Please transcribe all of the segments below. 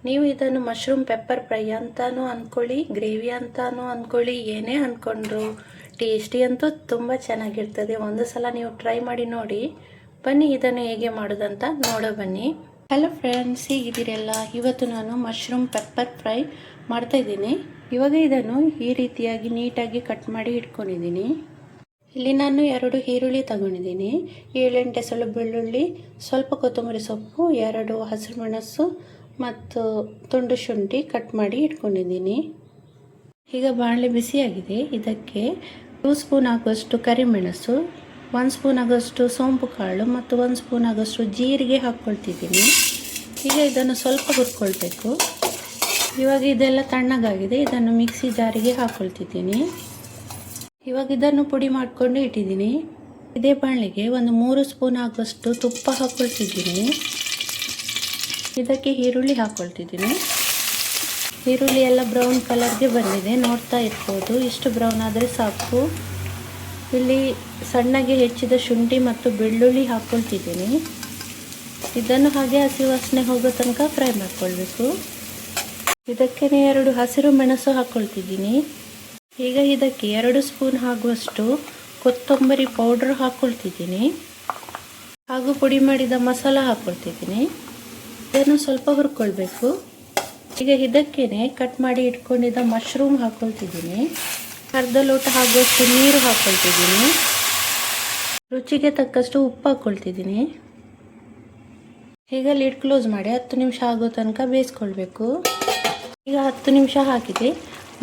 ನೀವು ಇದನ್ನು mushroom pepper fry ಅಂತಾನೂ ಅಂದ್ಕೊಳ್ಳಿ, ಗ್ರೇವಿ ಅಂತಾನೂ ಅಂದ್ಕೊಳ್ಳಿ, ಏನೇ ಅಂದ್ಕೊಂಡ್ರು ಟೇಸ್ಟಿ ಅಂತೂ ತುಂಬ ಚೆನ್ನಾಗಿರ್ತದೆ. ಒಂದು ಸಲ ನೀವು ಟ್ರೈ ಮಾಡಿ ನೋಡಿ. ಬನ್ನಿ ಇದನ್ನು ಹೇಗೆ ಮಾಡೋದಂತ ನೋಡೋ ಬನ್ನಿ. ಹಲೋ ಫ್ರೆಂಡ್ಸ್, ಹೀಗಿದ್ದೀರಲ್ಲ. ಇವತ್ತು ನಾನು ಮಶ್ರೂಮ್ ಪೆಪ್ಪರ್ ಫ್ರೈ ಮಾಡ್ತಾಯಿದ್ದೀನಿ. ಇವಾಗ ಇದನ್ನು ಈ ರೀತಿಯಾಗಿ ನೀಟಾಗಿ ಕಟ್ ಮಾಡಿ ಇಟ್ಕೊಂಡಿದ್ದೀನಿ. ಇಲ್ಲಿ ನಾನು 2 ಈರುಳ್ಳಿ ತಗೊಂಡಿದ್ದೀನಿ, 7-8 ಎಸಳು ಬೆಳ್ಳುಳ್ಳಿ, ಸ್ವಲ್ಪ ಕೊತ್ತಂಬರಿ ಸೊಪ್ಪು, 2 ಹಸಿರು ಮೆಣಸು ಮತ್ತು ತುಂಡು ಶುಂಠಿ ಕಟ್ ಮಾಡಿ ಇಟ್ಕೊಂಡಿದ್ದೀನಿ. ಈಗ ಬಾಣಲೆ ಬಿಸಿಯಾಗಿದೆ. ಇದಕ್ಕೆ 2 ಸ್ಪೂನ್ ಆಗುವಷ್ಟು ಕರಿಮೆಣಸು, 1 ಸ್ಪೂನ್ ಆಗುವಷ್ಟು ಸೋಂಪು ಕಾಳು ಮತ್ತು 1 ಸ್ಪೂನ್ ಆಗುವಷ್ಟು ಜೀರಿಗೆ ಹಾಕ್ಕೊಳ್ತಿದ್ದೀನಿ. ಈಗ ಇದನ್ನು ಸ್ವಲ್ಪ ಹುರ್ಕೊಳ್ಬೇಕು. ಇವಾಗ ಇದೆಲ್ಲ ತಣ್ಣಗಾಗಿದೆ. ಇದನ್ನು ಮಿಕ್ಸಿ ಜಾರಿಗೆ ಹಾಕ್ಕೊಳ್ತಿದ್ದೀನಿ. ಇವಾಗ ಇದನ್ನು ಪುಡಿ ಮಾಡಿಕೊಂಡು ಇಟ್ಟಿದ್ದೀನಿ. ಇದೇ ಬಾಣಲೆಗೆ 3 ಸ್ಪೂನ್ ಆಗುವಷ್ಟು ತುಪ್ಪ ಹಾಕ್ಕೊಳ್ತಿದ್ದೀನಿ. ಇದಕ್ಕೆ ಈರುಳ್ಳಿ ಹಾಕ್ಕೊಳ್ತಿದ್ದೀನಿ. ಈರುಳ್ಳಿ ಎಲ್ಲ ಬ್ರೌನ್ ಕಲರ್ಗೆ ಬಂದಿದೆ, ನೋಡ್ತಾ ಇರ್ಬೋದು. ಇಷ್ಟು ಬ್ರೌನ್ ಆದರೆ ಸಾಕು. ಇಲ್ಲಿ ಸಣ್ಣಗೆ ಹೆಚ್ಚಿದ ಶುಂಠಿ ಮತ್ತು ಬೆಳ್ಳುಳ್ಳಿ ಹಾಕ್ಕೊಳ್ತಿದ್ದೀನಿ. ಇದನ್ನು ಹಾಗೆ ಹಸಿ ವಾಸನೆ ಹೋಗೋ ತನಕ ಫ್ರೈ ಮಾಡ್ಕೊಳ್ಬೇಕು. ಇದಕ್ಕೆ 2 ಹಸಿರು ಮೆಣಸು ಹಾಕ್ಕೊಳ್ತಿದ್ದೀನಿ. ಈಗ ಇದಕ್ಕೆ 2 ಸ್ಪೂನ್ ಆಗುವಷ್ಟು ಕೊತ್ತಂಬರಿ ಪೌಡ್ರ್ ಹಾಕ್ಕೊಳ್ತಿದ್ದೀನಿ. ಹಾಗೂ ಪುಡಿ ಮಾಡಿದ ಮಸಾಲ ಹಾಕ್ಕೊಳ್ತಿದ್ದೀನಿ. ಇದನ್ನು ಸ್ವಲ್ಪ ಹುರ್ಕೊಳ್ಬೇಕು. ಈಗ ಇದಕ್ಕೇನೆ ಕಟ್ ಮಾಡಿ ಇಟ್ಕೊಂಡಿದ್ದ ಮಶ್ರೂಮ್ ಹಾಕ್ಕೊಳ್ತಿದ್ದೀನಿ. ಅರ್ಧ ಲೋಟ ಆಗುವಷ್ಟು ನೀರು ಹಾಕ್ಕೊಳ್ತಿದ್ದೀನಿ. ರುಚಿಗೆ ತಕ್ಕಷ್ಟು ಉಪ್ಪು ಹಾಕ್ಕೊಳ್ತಿದ್ದೀನಿ. ಈಗ ಲಿಡ್ ಕ್ಲೋಸ್ ಮಾಡಿ 10 ನಿಮಿಷ ಆಗೋ ತನಕ ಬೇಯಿಸ್ಕೊಳ್ಬೇಕು. ಈಗ 10 ನಿಮಿಷ ಹಾಕಿದೆ.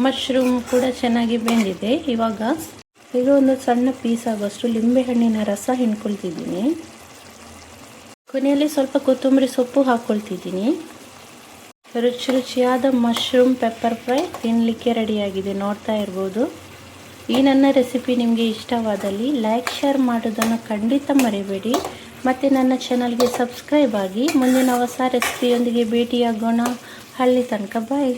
ಮಶ್ರೂಮ್ ಕೂಡ ಚೆನ್ನಾಗಿ ಬೆಂದಿದೆ. ಈಗ ಒಂದು ಸಣ್ಣ ಪೀಸ್ ಆಗೋಷ್ಟು ಲಿಂಬೆಹಣ್ಣಿನ ರಸ ಹಿಂಡ್ಕೊಳ್ತಿದ್ದೀನಿ. ಕೊನೆಯಲ್ಲಿ ಸ್ವಲ್ಪ ಕೊತ್ತಂಬರಿ ಸೊಪ್ಪು ಹಾಕ್ಕೊಳ್ತಿದ್ದೀನಿ. ರುಚಿಯಾದ ಮಶ್ರೂಮ್ ಪೆಪ್ಪರ್ ಫ್ರೈ ತಿನ್ನಲಿಕ್ಕೆ ರೆಡಿಯಾಗಿದೆ, ನೋಡ್ತಾ ಇರ್ಬೋದು. ಈ ನನ್ನ ರೆಸಿಪಿ ನಿಮಗೆ ಇಷ್ಟವಾದಲ್ಲಿ ಲೈಕ್ ಶೇರ್ ಮಾಡೋದನ್ನು ಖಂಡಿತ ಮರಿಬೇಡಿ. ಮತ್ತು ನನ್ನ ಚಾನಲ್ಗೆ ಸಬ್ಸ್ಕ್ರೈಬ್ ಆಗಿ. ಮುಂದಿನ ಹೊಸ ರೆಸಿಪಿಯೊಂದಿಗೆ ಭೇಟಿಯಾಗೋಣ. ಅಲ್ಲಿ ತನಕ ಬಾಯ್.